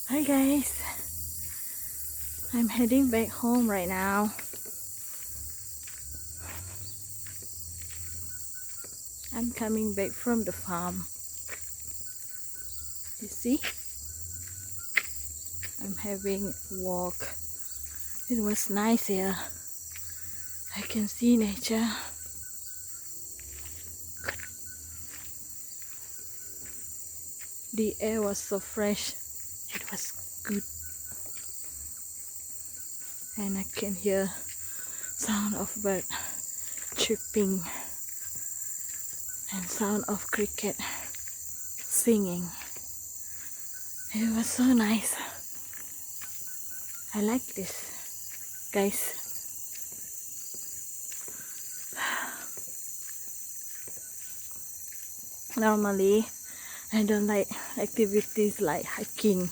Hi guys, I'm heading back home right now. I'm coming back from the farm. You see, I'm having a walk. It was nice here. I can see nature. The air was so fresh. It was good. And I can hear sound of bird chirping and sound of cricket singing. It was so nice. I like this, guys. Normally, I don't like activities like hiking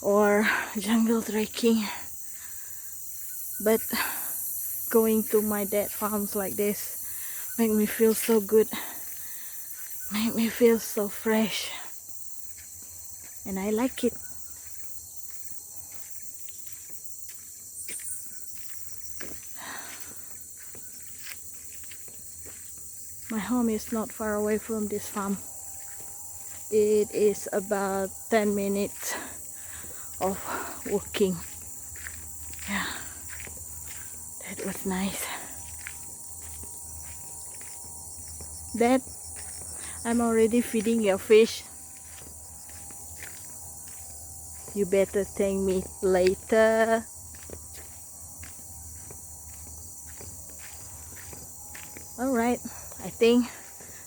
or jungle trekking, but going to my dad farms like this make me feel so good, make me feel so fresh, and I like it. My home is not far away from this farm. It is about 10 minutes of walking. Yeah, that was nice. Dad, I'm already feeding your fish. You better thank me later. Alright, I think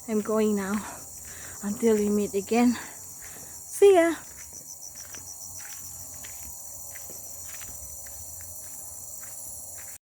I'm going now. Until we meet again. See ya!